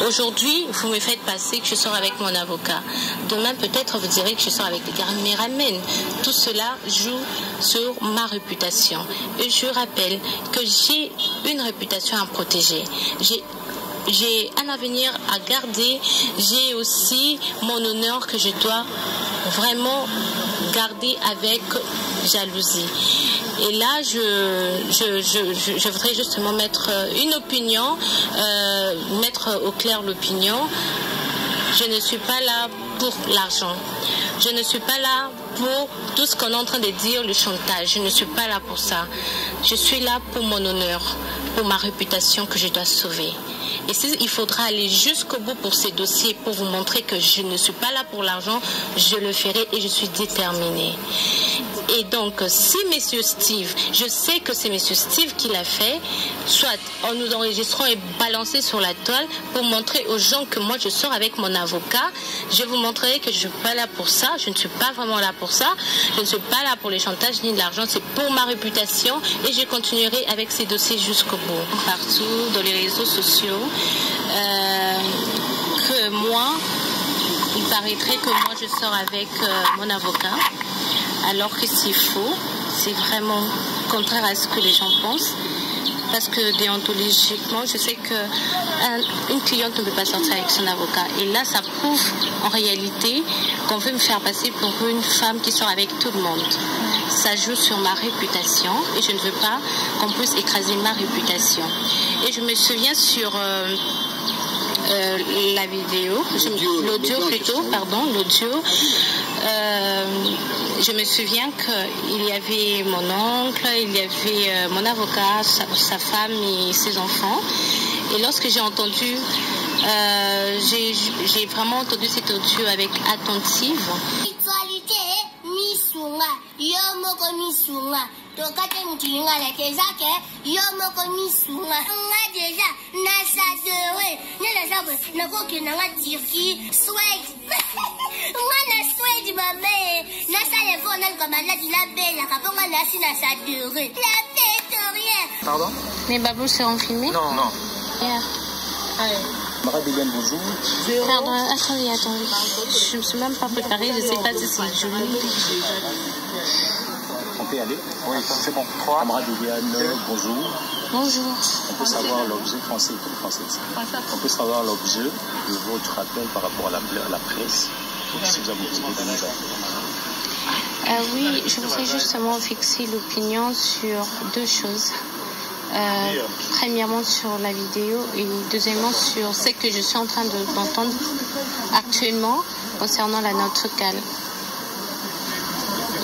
Aujourd'hui, vous me faites passer que je sors avec mon avocat. Demain, peut-être, vous direz que je sors avec les caméramans. Tout cela joue sur ma réputation. Et je rappelle que j'ai une réputation à protéger. J'ai un avenir à garder. J'ai aussi mon honneur que je dois vraiment garder avec jalousie. Et là, je voudrais justement mettre une opinion, mettre au clair l'opinion. Je ne suis pas là pour l'argent. Je ne suis pas là pour tout ce qu'on est en train de dire, le chantage. Je ne suis pas là pour ça. Je suis là pour mon honneur, pour ma réputation que je dois sauver. Et s'il faudra aller jusqu'au bout pour ces dossiers, pour vous montrer que je ne suis pas là pour l'argent, je le ferai et je suis déterminée. Et donc, si M. Steve, je sais que c'est M. Steve qui l'a fait, soit en nous enregistrant et balancer sur la toile pour montrer aux gens que moi je sors avec mon avocat, je vous montrerai que je ne suis pas là pour ça, je ne suis pas vraiment là pour ça, je ne suis pas là pour les chantages ni de l'argent, c'est pour ma réputation et je continuerai avec ces dossiers jusqu'au bout. Partout, dans les réseaux sociaux, que moi, il paraîtrait que moi je sors avec mon avocat. Alors que c'est faux, c'est vraiment contraire à ce que les gens pensent. Parce que déontologiquement, je sais qu'une cliente ne peut pas sortir avec son avocat. Et là, ça prouve en réalité qu'on veut me faire passer pour une femme qui sort avec tout le monde. Ça joue sur ma réputation et je ne veux pas qu'on puisse écraser ma réputation. Et je me souviens sur la vidéo, l'audio plutôt, pardon, l'audio. Je me souviens qu'il y avait mon oncle, il y avait mon avocat, sa femme et ses enfants. Et lorsque j'ai entendu, j'ai vraiment entendu cet audio avec attentive. Pardon? Mais Babou, c'est en filmé? Non, non. Yeah. Camarade Eliane, bonjour. Pardon, attendez. Je ne me suis même pas préparée, je ne sais pas si c'est joli. On peut y aller? Oui, c'est bon. Camarade Eliane, bonjour. Bonjour. On peut savoir l'objet français, on peut savoir l'objet de votre appel par rapport à la presse. Si vous avez décidé de nous appeler. Oui, je voudrais justement fixer l'opinion sur deux choses. Premièrement sur la vidéo et deuxièmement sur ce que je suis en train d'entendre actuellement concernant la note vocale.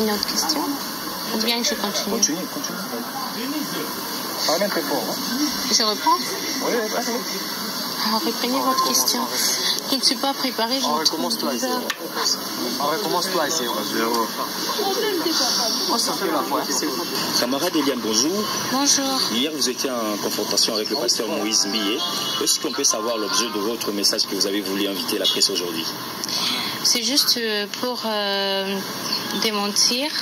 Une autre question? Ou bien que je continue? Continue. Parlez un peu fort. Je reprends? Oui, vas-y. Alors, reprenez votre question. Je ne suis pas préparée, je me trouve bizarre. On recommence toi ici. On s'en fait la fois. Camarade Eliane, bonjour. Bonjour. Hier, vous étiez en confrontation avec le pasteur Moïse Millet. Est-ce qu'on peut savoir l'objet de votre message que vous avez voulu inviter la presse aujourd'hui? C'est juste pour démentir.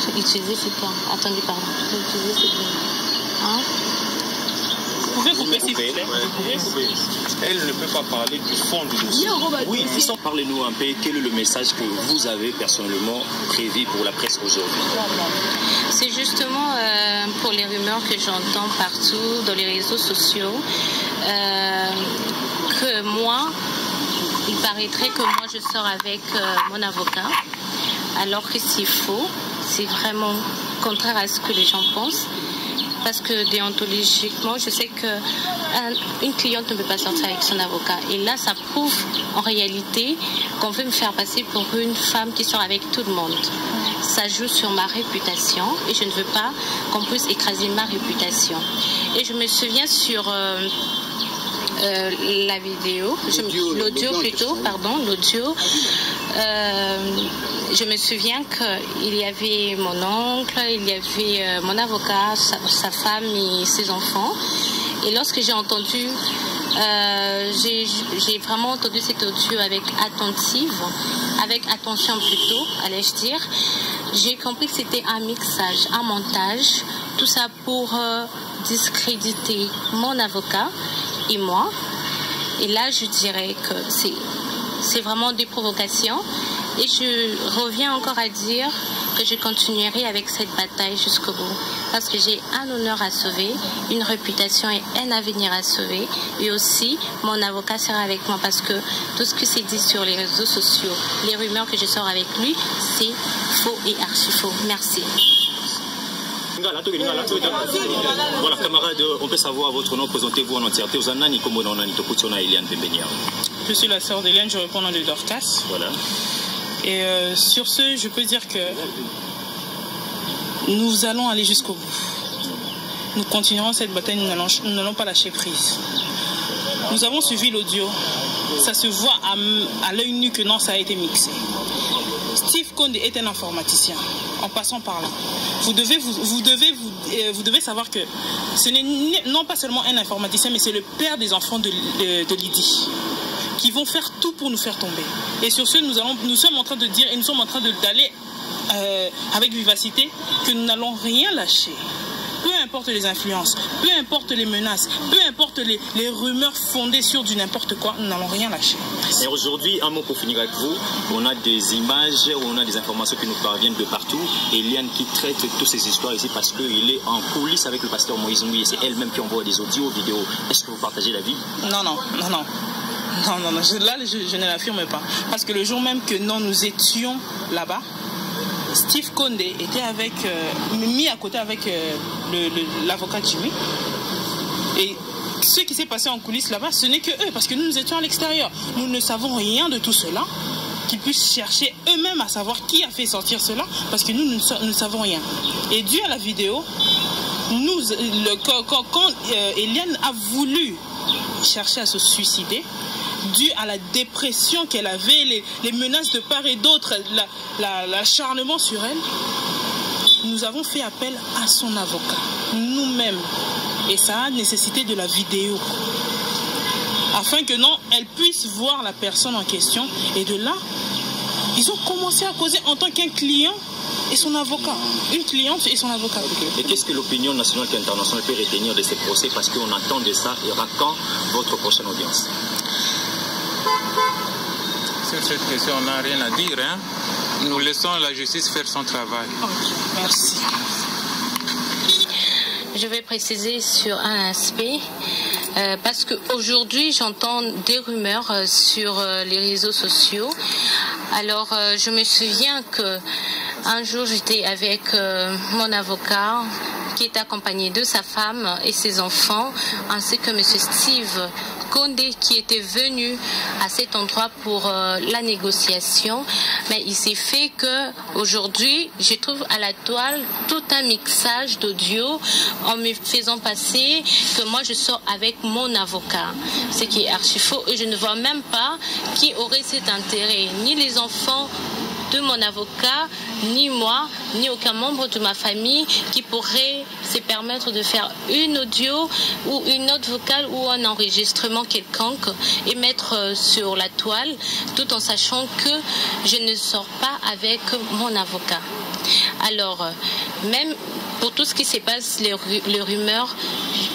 J'ai utilisé ce terme. Attendez, pardon. J'ai utilisé ce terme. Hein? Vous pouvez couper s'il vous plaît. Elle ne peut pas parler du fond du dossier. Oui, parlez-nous un peu. Quel est le message que vous avez personnellement prévu pour la presse aujourd'hui? C'est justement pour les rumeurs que j'entends partout dans les réseaux sociaux que moi, il paraîtrait que moi je sors avec mon avocat, alors que c'est faux. C'est vraiment contraire à ce que les gens pensent. Parce que déontologiquement, je sais qu'une cliente ne peut pas sortir avec son avocat. Et là, ça prouve en réalité qu'on veut me faire passer pour une femme qui sort avec tout le monde. Ça joue sur ma réputation et je ne veux pas qu'on puisse écraser ma réputation. Et je me souviens sur la vidéo, l'audio plutôt, pardon, l'audio. Je me souviens qu'il y avait mon oncle, il y avait mon avocat, sa femme et ses enfants. Et lorsque j'ai entendu, j'ai vraiment entendu cet audio avec attention plutôt, allais-je dire. J'ai compris que c'était un mixage, un montage, tout ça pour discréditer mon avocat et moi. Et là, je dirais que c'est vraiment des provocations. Et je reviens encore à dire que je continuerai avec cette bataille jusqu'au bout. Parce que j'ai un honneur à sauver, une réputation et un avenir à sauver. Et aussi, mon avocat sera avec moi parce que tout ce qui s'est dit sur les réseaux sociaux, les rumeurs que je sors avec lui, c'est faux et archi faux. Merci. Voilà, camarades, on peut savoir votre nom, présentez-vous en entièreté. Je suis la sœur d'Eliane, je réponds au nom de Dorcas. Voilà. Et sur ce, je peux dire que nous allons aller jusqu'au bout. Nous continuerons cette bataille, nous n'allons pas lâcher prise. Nous avons suivi l'audio. Ça se voit à l'œil nu que non, ça a été mixé. Steve Condé est un informaticien, en passant par là. Vous devez savoir que ce n'est non pas seulement un informaticien, mais c'est le père des enfants de Lydie, qui vont faire tout pour nous faire tomber. Et sur ce, nous sommes en train de dire, et nous sommes en train d'aller avec vivacité, que nous n'allons rien lâcher. Peu importe les influences, peu importe les menaces, peu importe les rumeurs fondées sur du n'importe quoi, nous n'allons rien lâcher. Et aujourd'hui, un mot pour finir avec vous, on a des images, on a des informations qui nous parviennent de partout. Eliane qui traite toutes ces histoires ici parce qu'il est en coulisses avec le pasteur Moïse Mouye. C'est elle-même qui envoie des audios, vidéos. Est-ce que vous partagez l'avis? Non. Là, je ne l'affirme pas. Parce que le jour même que nous étions là-bas, Steve Condé était mis à côté avec l'avocat Jimmy. Et ce qui s'est passé en coulisses là-bas, ce n'est que eux, parce que nous étions à l'extérieur. Nous ne savons rien de tout cela. Qu'ils puissent chercher eux-mêmes à savoir qui a fait sortir cela, parce que nous ne savons rien. Et dû à la vidéo, quand Eliane a voulu chercher à se suicider, dû à la dépression qu'elle avait, les menaces de part et d'autre, l'acharnement sur elle, nous avons fait appel à son avocat, nous-mêmes. Et ça a nécessité de la vidéo, afin que elle puisse voir la personne en question. Et de là, ils ont commencé à causer en tant qu'un client et son avocat. Une cliente et son avocat. Et qu'est-ce que l'opinion nationale et internationale peut retenir de ces procès? Parce qu'on attend de ça. Et quand votre prochaine audience? Sur cette question, on n'a rien à dire. Hein? Nous laissons la justice faire son travail. Merci. Je vais préciser sur un aspect, parce qu'aujourd'hui, j'entends des rumeurs sur les réseaux sociaux. Alors, je me souviens qu'un jour, j'étais avec mon avocat, qui est accompagné de sa femme et ses enfants, ainsi que M. Steve Condé qui était venu à cet endroit pour la négociation. Mais il s'est fait que aujourd'hui, je trouve à la toile tout un mixage d'audio en me faisant passer que moi je sors avec mon avocat, ce qui est archi faux. Et je ne vois même pas qui aurait cet intérêt, ni les enfants de mon avocat, ni moi, ni aucun membre de ma famille qui pourrait se permettre de faire une audio ou une note vocale ou un enregistrement quelconque et mettre sur la toile, tout en sachant que je ne sors pas avec mon avocat. Alors, même pour tout ce qui se passe, les rumeurs,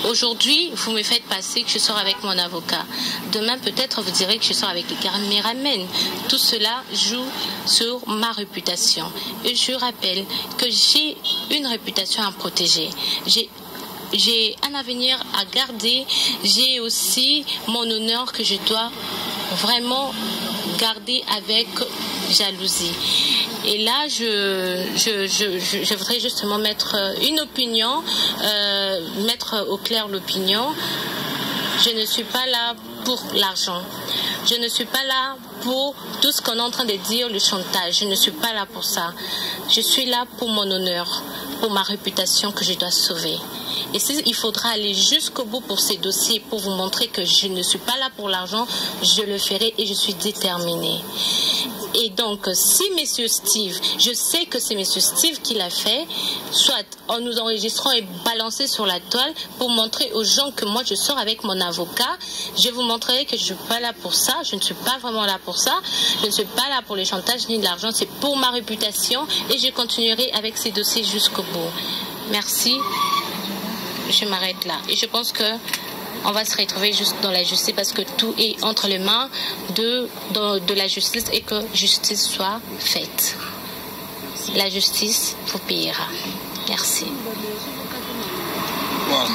aujourd'hui, vous me faites passer que je sors avec mon avocat. Demain, peut-être, vous direz que je sors avec les caméramans. Tout cela joue sur ma réputation. Et je rappelle que j'ai une réputation à protéger. J'ai un avenir à garder. J'ai aussi mon honneur que je dois vraiment garder avec jalousie. Et là, je voudrais justement mettre une opinion, mettre au clair l'opinion. Je ne suis pas là pour l'argent. Je ne suis pas là pour tout ce qu'on est en train de dire, le chantage. Je ne suis pas là pour ça. Je suis là pour mon honneur, pour ma réputation que je dois sauver. Et s'il faudra aller jusqu'au bout pour ces dossiers, pour vous montrer que je ne suis pas là pour l'argent, je le ferai et je suis déterminée. Et donc, si M. Steve, je sais que c'est M. Steve qui l'a fait, soit en nous enregistrant et balancer sur la toile pour montrer aux gens que moi je sors avec mon avocat, je vous montrerai que je ne suis pas là pour ça, je ne suis pas vraiment là pour ça, je ne suis pas là pour le chantage ni de l'argent, c'est pour ma réputation et je continuerai avec ces dossiers jusqu'au bout. Merci. Je m'arrête là. Et je pense que on va se retrouver juste dans la justice parce que tout est entre les mains de la justice et que justice soit faite. La justice vous payera. Merci. Voilà.